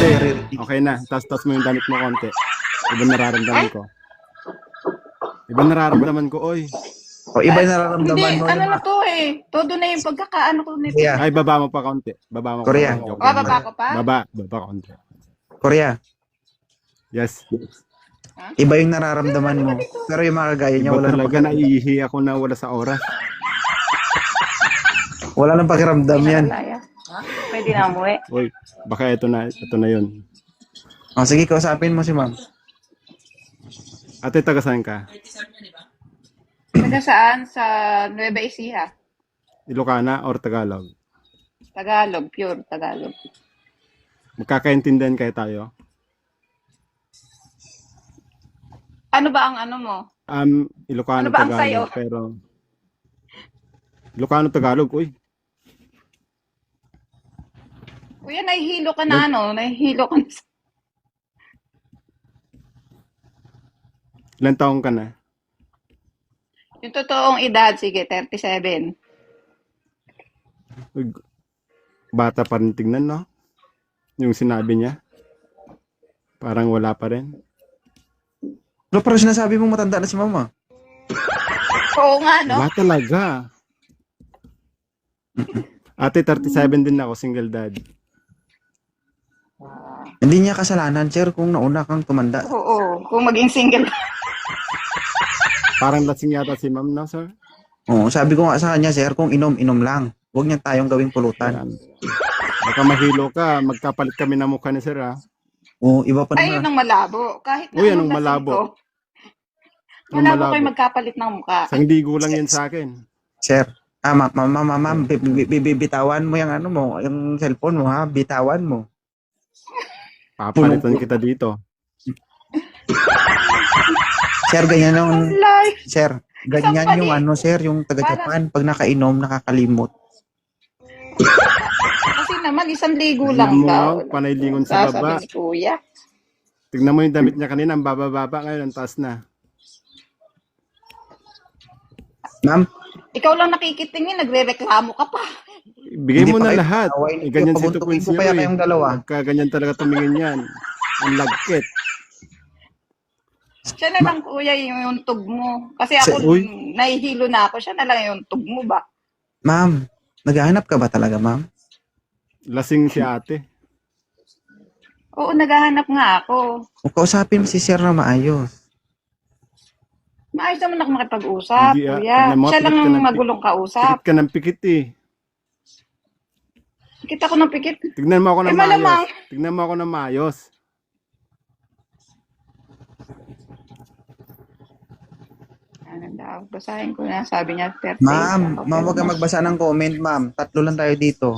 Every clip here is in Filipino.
Ate, naririnig. okay na. Tas mo yung damit mo konti. Iba nararamdaman ko. Iba nararamdaman ko, oy. O, iba yung Hindi, nararamdaman mo ano yung na to eh. Todo na yung pagkakaano ko nito. Korea. Ay, baba mo pa konti. Baba mo Korea. pa. Joke Bababa lang. ko pa? Baba konti. Korea. Yes. Iba yung nararamdaman mo. Pero yung mga kagaya niya, Iba wala nang talaga pakiramdam. naiihi ako na wala sa oras. Wala nang pakiramdam yan. Pwede na umuwi. Uy, baka ito na yun. O, sige, kausapin mo si ma'am. Ate, taga saan ka? Taga saan? Sa Nueva Ecija. Ilocana or Tagalog? Tagalog, pure Tagalog. Magkakaintindihan kayo tayo? Ano ba ang ano mo? Ilocano, Ano ba ang Tagalog, sayo? pero... Ilocano, Tagalog, uy. Kuya, nahihilo ka na ano? Nahihilo ka na. Ilan taong ka na? Yung totoong edad, sige, 37. Uy, bata pa rin tingnan, no? Yung sinabi niya. Parang wala pa rin. Pero sinasabi mo matanda na si mama. Oo nga, no? Wala talaga. Ate, 37 din ako, single dad. Hindi niya kasalanan, sir, kung nauna kang tumanda. Oo, kung maging single. Parang lasing yata si ma'am, no, sir? Oo, sabi ko nga sa kanya, sir, kung inom lang. Huwag niya tayong gawing pulutan. Ayan. Baka mahilo ka, magkapalit kami ng mukha ni sir, ha? Oo, iba pa Ay, yun naman. ang malabo. Kahit na Uy, anong anong lasing malabo? ko, Anong malabo malabo? kayo magkapalit ng mukha. Isang ligo lang yan sa akin. Sir, ma'am, bitawan mo yung ano mo, yung cellphone mo, ha? Bitawan mo. Papalitan kita dito. Sir, ganyan yung, Alay! sir, ganyan Isang yung pali. ano, sir, yung taga-Japan, pag nakainom, nakakalimot. Kasi naman, 1,000 Tignan lang mo, daw. panay lingon sa Sasabi baba. ni Kuya. Tignan mo yung damit niya kanina, ang baba-baba, ngayon ang taas na. Ma'am, Ikaw lang nakikitingin, nagre-reklamo ka pa. Bigay Hindi mo pa na kayo lahat. away, Ganyan si pabuntukin Tukwins ko niyo, kaya eh. kayong dalawa. Pagka ganyan talaga tumingin yan. Ang lagkit. Siya na lang, Kuya, yung tug mo. Kasi ako, Uy. nahihilo na ako. Siya na lang yung tug mo ba? Ma'am, naghahanap ka ba talaga, ma'am? Lasing si ate. Oo, naghahanap nga ako. Kung kausapin mo si sir na maayos. Maayos naman ako makipag-usap, Hindi, Kuya. tignan mo, Siya lang pikit ka ang ng magulong kausap. Pikit ka ng pikit, eh. Kita ko ng pikit. Tignan mo ako ng Eh, malamang. maayos. Tignan mo ako ng maayos. Ano daw, basahin ko na. Sabi niya, 30. Ma'am, huwag ka magbasa ng comment, ma'am. 3 lang tayo dito.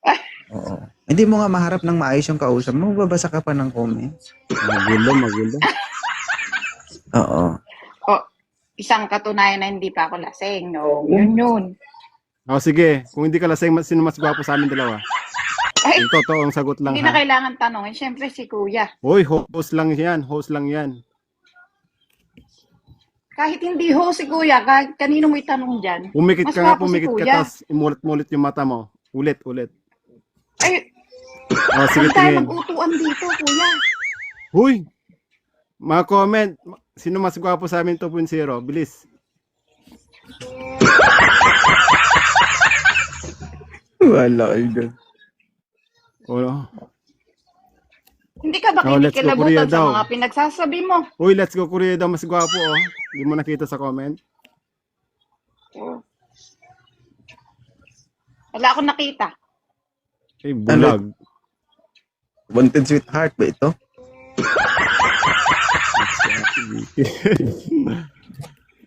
Ay. Oo. Hindi mo nga maharap ng maayos yung kausap mo. Babasa ka pa ng comment. Magulo. Oo. Oh, isang katunayan na hindi pa ako lasing. No, yun. O sige, kung hindi ka lasing, sino mas gwapo sa amin dalawa? Ay, Yung totoong sagot lang, hindi na ha? kailangan tanongin. Siyempre si Kuya. Uy, host lang yan. Host lang yan. Kahit hindi ho si Kuya, kahit kanino mo itanong dyan. Pumikit mas ka nga, gwapo si pumikit ka, Kuya. tapos imulit-mulit yung mata mo. Ulit. Ay, O sige, huwag tayo tingin. mag-utuan dito, Kuya. Huy! Mga comment, sino mas gwapo sa amin 2.0? Bilis. Wala kayo dyan. O, Hindi ka ba Oh, let's go, Korea kinikilabutan sa daw. mga pinagsasabi mo? uy, let's go Korea daw, mas gwapo, oh. Hindi mo nakita sa comment. Wala akong nakita. Eh, bulag. Wanted sweetheart ba ito?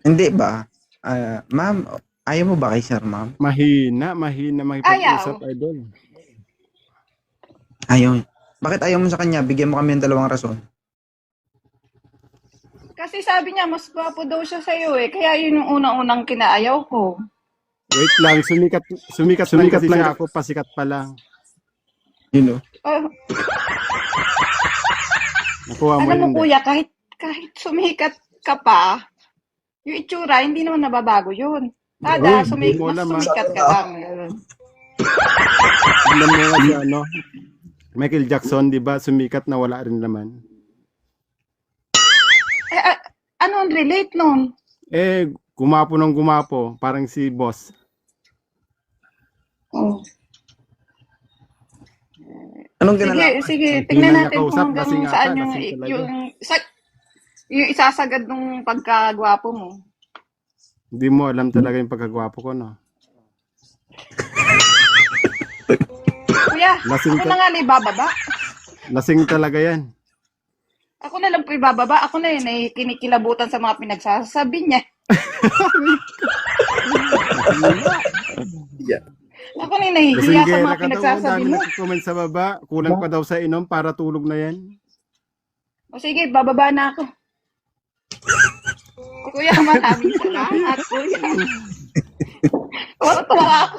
Hindi ba? Ma'am, ayaw mo ba kay sir, ma'am? mahina makipag-usap, idol. Ayaw. Bakit ayaw mo sa kanya? Bigyan mo kami ng 2 rason. Kasi sabi niya, mas gwapo daw siya sa'yo eh. Kaya yun yung unang-unang kinaayaw ko. Wait lang, sumikat lang kasi siya, ako pasikat pa lang. You know? Oh, Nakuha mo alam mo yun, Kuya, kahit sumikat ka pa, yung itsura, hindi naman nababago yun. Kada Uy, hindi mo alam, sumikat ka lang. Tignan mo nga siya, no? Michael Jackson, di ba? Sumikat na wala rin naman. Ano ang relate nun? Gumapo ng gumapo. Parang si boss. Oh. Anong Sige, ginalaman? sige. Ang Tingnan tina niya natin kung kausap, hanggang lasing saan ata, yung, lasing talaga. yung isasagad ng pagkagwapo mo. Hindi mo alam talaga yung pagkagwapo ko, no? Kuya, Lasing ako ka- na nga na ibababa. Lasing talaga yan. Ako na lang po ibababa. Ako na yun ay kinikilabutan sa mga pinagsasabi niya. Ako na yung nahihiya sa Lasinggera mga ka daw. Ang pinagsasabi dami mo. nagko-comment sa baba. Kulang pa daw sa inom para tulog na yan. O sige, bababa na ako. Kuya, maraming salamat, kuya. Tuwa ako.